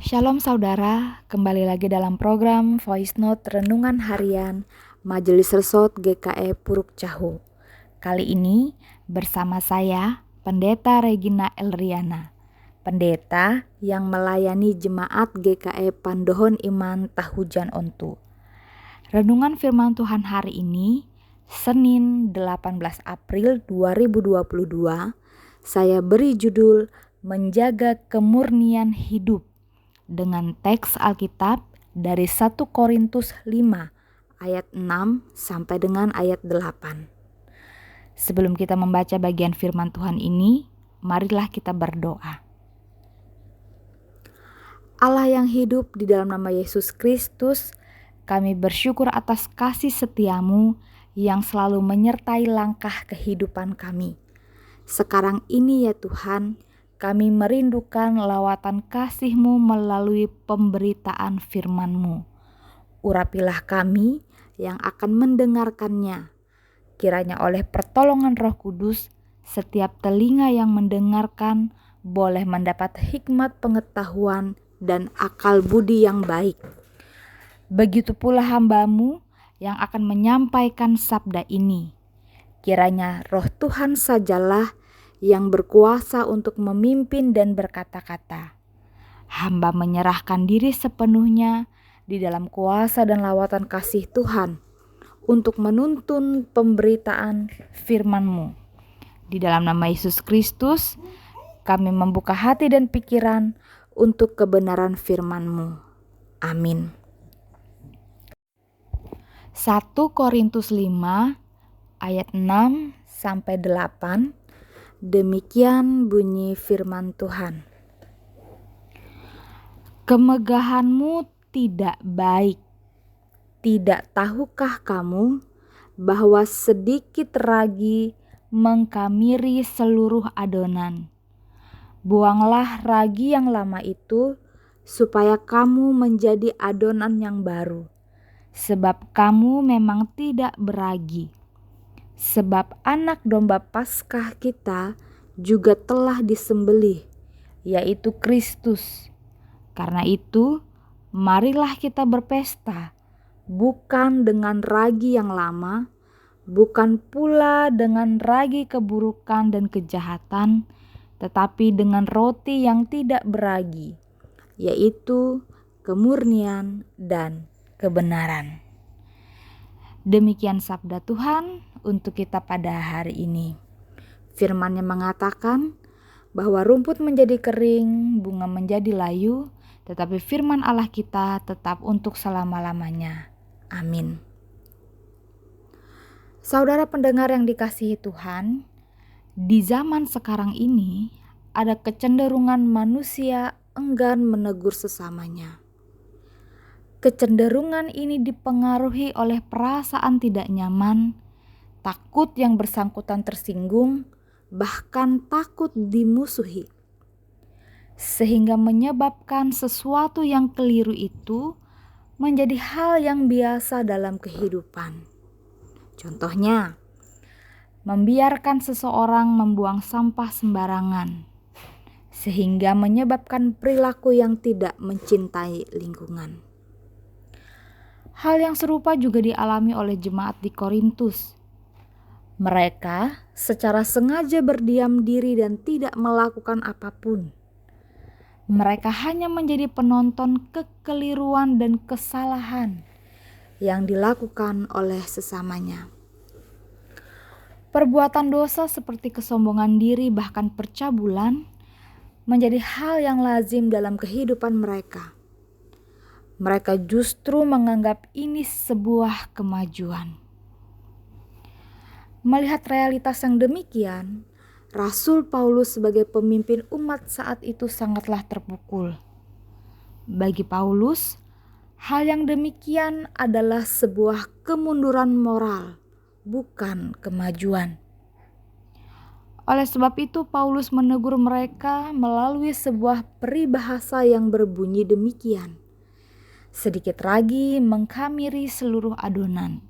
Shalom saudara, kembali lagi dalam program Voice Note Renungan Harian Majelis Resort GKE Puruk Cahu. Kali ini bersama saya, Pendeta Regina Elriana, pendeta yang melayani jemaat GKE Pandohon Iman Tahujan Ontu. Renungan firman Tuhan hari ini, Senin 18 April 2022, saya beri judul Menjaga Kemurnian Hidup, dengan teks Alkitab dari 1 Korintus 5 ayat 6 sampai dengan ayat 8. Sebelum kita membaca bagian firman Tuhan ini, marilah kita berdoa. Allah yang hidup, di dalam nama Yesus Kristus, kami bersyukur atas kasih setiamu yang selalu menyertai langkah kehidupan kami. Sekarang ini ya Tuhan, kami merindukan lawatan kasih-Mu melalui pemberitaan firman-Mu. Urapilah kami yang akan mendengarkannya. Kiranya oleh pertolongan Roh Kudus, setiap telinga yang mendengarkan boleh mendapat hikmat pengetahuan dan akal budi yang baik. Begitu pula hamba-Mu yang akan menyampaikan sabda ini. Kiranya Roh Tuhan sajalah yang berkuasa untuk memimpin dan berkata-kata. Hamba menyerahkan diri sepenuhnya di dalam kuasa dan lawatan kasih Tuhan untuk menuntun pemberitaan firman-Mu. Di dalam nama Yesus Kristus, kami membuka hati dan pikiran untuk kebenaran firman-Mu. Amin. 1 Korintus 5 ayat 6 sampai 8. Demikian bunyi firman Tuhan. Kemegahanmu tidak baik. Tidak tahukah kamu bahwa sedikit ragi mengkamiri seluruh adonan? Buanglah ragi yang lama itu supaya kamu menjadi adonan yang baru. Sebab kamu memang tidak beragi. Sebab anak domba Paskah kita juga telah disembelih, yaitu Kristus. Karena itu, marilah kita berpesta, bukan dengan ragi yang lama, bukan pula dengan ragi keburukan dan kejahatan, tetapi dengan roti yang tidak beragi, yaitu kemurnian dan kebenaran. Demikian sabda Tuhan untuk kita pada hari ini. Firman-Nya mengatakan bahwa rumput menjadi kering, bunga menjadi layu, tetapi firman Allah kita tetap untuk selama-lamanya. Amin. Saudara pendengar yang dikasihi Tuhan, di zaman sekarang ini ada kecenderungan manusia enggan menegur sesamanya. Kecenderungan ini dipengaruhi oleh perasaan tidak nyaman, takut yang bersangkutan tersinggung, bahkan takut dimusuhi. Sehingga menyebabkan sesuatu yang keliru itu menjadi hal yang biasa dalam kehidupan. Contohnya, membiarkan seseorang membuang sampah sembarangan, sehingga menyebabkan perilaku yang tidak mencintai lingkungan. Hal yang serupa juga dialami oleh jemaat di Korintus. Mereka secara sengaja berdiam diri dan tidak melakukan apapun. Mereka hanya menjadi penonton kekeliruan dan kesalahan yang dilakukan oleh sesamanya. Perbuatan dosa seperti kesombongan diri bahkan percabulan menjadi hal yang lazim dalam kehidupan mereka. Mereka justru menganggap ini sebuah kemajuan. Melihat realitas yang demikian, Rasul Paulus sebagai pemimpin umat saat itu sangatlah terpukul. Bagi Paulus, hal yang demikian adalah sebuah kemunduran moral, bukan kemajuan. Oleh sebab itu, Paulus menegur mereka melalui sebuah peribahasa yang berbunyi demikian. Sedikit ragi mengkamiri seluruh adonan.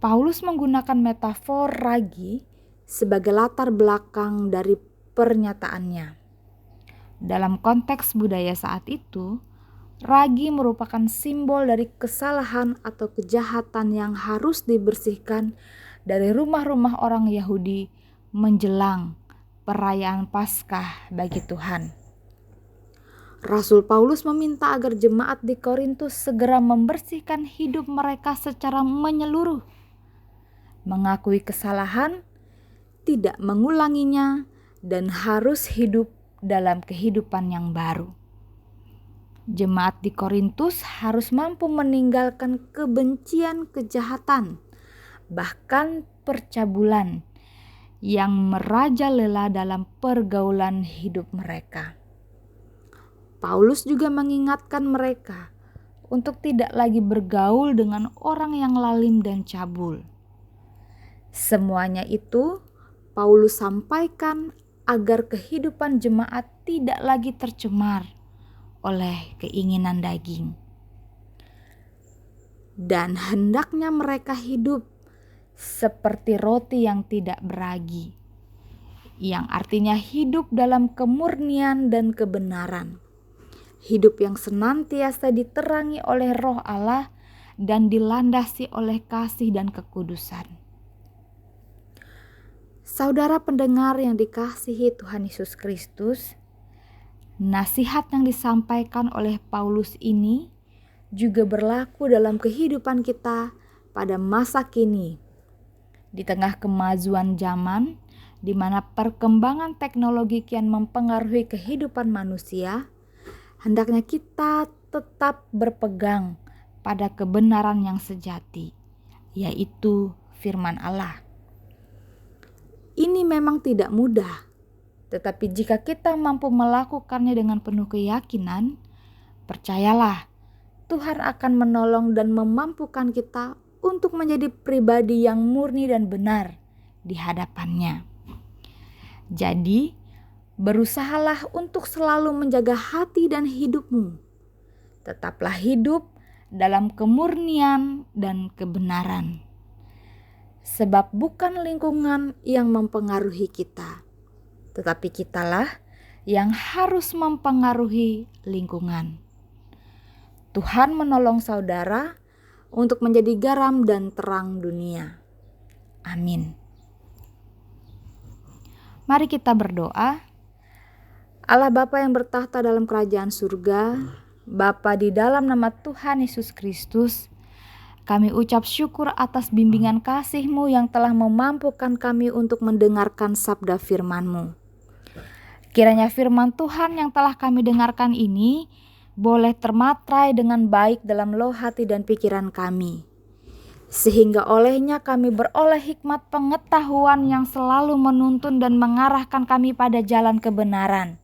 Paulus menggunakan metafor ragi sebagai latar belakang dari pernyataannya. Dalam konteks budaya saat itu, ragi merupakan simbol dari kesalahan atau kejahatan yang harus dibersihkan dari rumah-rumah orang Yahudi menjelang perayaan Paskah bagi Tuhan. Rasul Paulus meminta agar jemaat di Korintus segera membersihkan hidup mereka secara menyeluruh, mengakui kesalahan, tidak mengulanginya, dan harus hidup dalam kehidupan yang baru. Jemaat di Korintus harus mampu meninggalkan kebencian, kejahatan, bahkan percabulan yang merajalela dalam pergaulan hidup mereka. Paulus juga mengingatkan mereka untuk tidak lagi bergaul dengan orang yang lalim dan cabul. Semuanya itu Paulus sampaikan agar kehidupan jemaat tidak lagi tercemar oleh keinginan daging. Dan hendaknya mereka hidup seperti roti yang tidak beragi, yang artinya hidup dalam kemurnian dan kebenaran. Hidup yang senantiasa diterangi oleh Roh Allah dan dilandasi oleh kasih dan kekudusan. Saudara pendengar yang dikasihi Tuhan Yesus Kristus, nasihat yang disampaikan oleh Paulus ini juga berlaku dalam kehidupan kita pada masa kini. Di tengah kemajuan zaman, di mana perkembangan teknologi kian mempengaruhi kehidupan manusia, hendaknya kita tetap berpegang pada kebenaran yang sejati, yaitu firman Allah. Ini memang tidak mudah, tetapi jika kita mampu melakukannya dengan penuh keyakinan, percayalah, Tuhan akan menolong dan memampukan kita untuk menjadi pribadi yang murni dan benar di hadapan-Nya. Jadi, berusahalah untuk selalu menjaga hati dan hidupmu. Tetaplah hidup dalam kemurnian dan kebenaran. Sebab bukan lingkungan yang mempengaruhi kita, tetapi kitalah yang harus mempengaruhi lingkungan. Tuhan menolong saudara untuk menjadi garam dan terang dunia. Amin. Mari kita berdoa. Allah Bapa yang bertahta dalam kerajaan surga, Bapa di dalam nama Tuhan Yesus Kristus, kami ucap syukur atas bimbingan kasih-Mu yang telah memampukan kami untuk mendengarkan sabda firman-Mu. Kiranya firman Tuhan yang telah kami dengarkan ini boleh termatrai dengan baik dalam loh hati dan pikiran kami, sehingga olehnya kami beroleh hikmat pengetahuan yang selalu menuntun dan mengarahkan kami pada jalan kebenaran.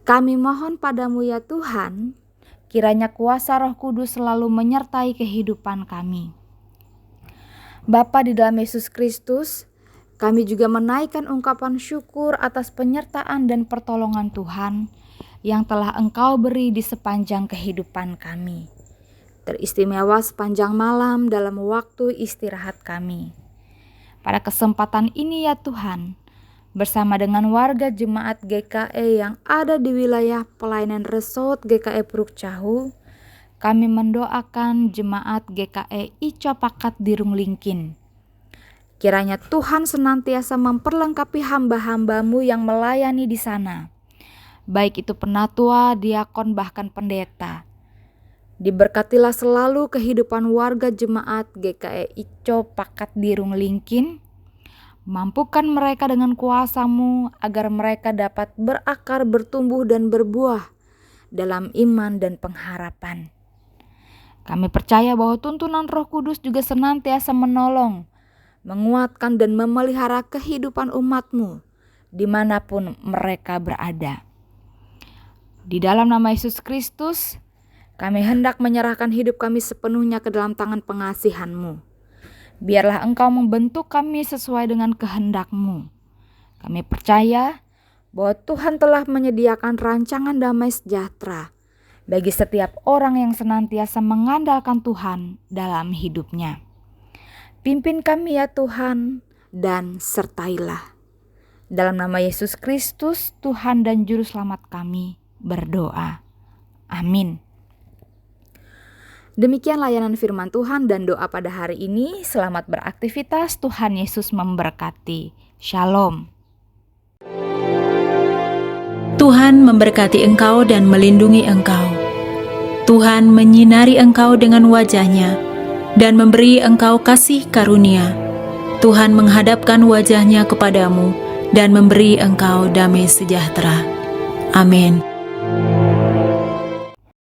Kami mohon padamu ya Tuhan, kiranya kuasa Roh Kudus selalu menyertai kehidupan kami. Bapa di dalam Yesus Kristus, kami juga menaikkan ungkapan syukur atas penyertaan dan pertolongan Tuhan yang telah Engkau beri di sepanjang kehidupan kami. Teristimewa sepanjang malam dalam waktu istirahat kami. Pada kesempatan ini ya Tuhan, bersama dengan warga jemaat GKE yang ada di wilayah pelayanan resort GKE Puruk Cahu, kami mendoakan jemaat GKE Ico Pakat Dirung Lingkin. Kiranya Tuhan senantiasa memperlengkapi hamba-hamba-Mu yang melayani di sana, baik itu penatua, diakon, bahkan pendeta. Diberkatilah selalu kehidupan warga jemaat GKE Ico Pakat Dirung Lingkin. Mampukan mereka dengan kuasa-Mu agar mereka dapat berakar, bertumbuh dan berbuah dalam iman dan pengharapan. Kami percaya bahwa tuntunan Roh Kudus juga senantiasa menolong, menguatkan dan memelihara kehidupan umat-Mu dimanapun mereka berada. Di dalam nama Yesus Kristus, kami hendak menyerahkan hidup kami sepenuhnya ke dalam tangan pengasihan-Mu. Biarlah Engkau membentuk kami sesuai dengan kehendak-Mu. Kami percaya bahwa Tuhan telah menyediakan rancangan damai sejahtera bagi setiap orang yang senantiasa mengandalkan Tuhan dalam hidupnya. Pimpin kami ya Tuhan dan sertailah. Dalam nama Yesus Kristus, Tuhan dan Juru Selamat kami berdoa. Amin. Demikian layanan firman Tuhan dan doa pada hari ini. Selamat beraktivitas, Tuhan Yesus memberkati. Shalom. Tuhan memberkati engkau dan melindungi engkau. Tuhan menyinari engkau dengan wajah-Nya dan memberi engkau kasih karunia. Tuhan menghadapkan wajah-Nya kepadamu dan memberi engkau damai sejahtera. Amin.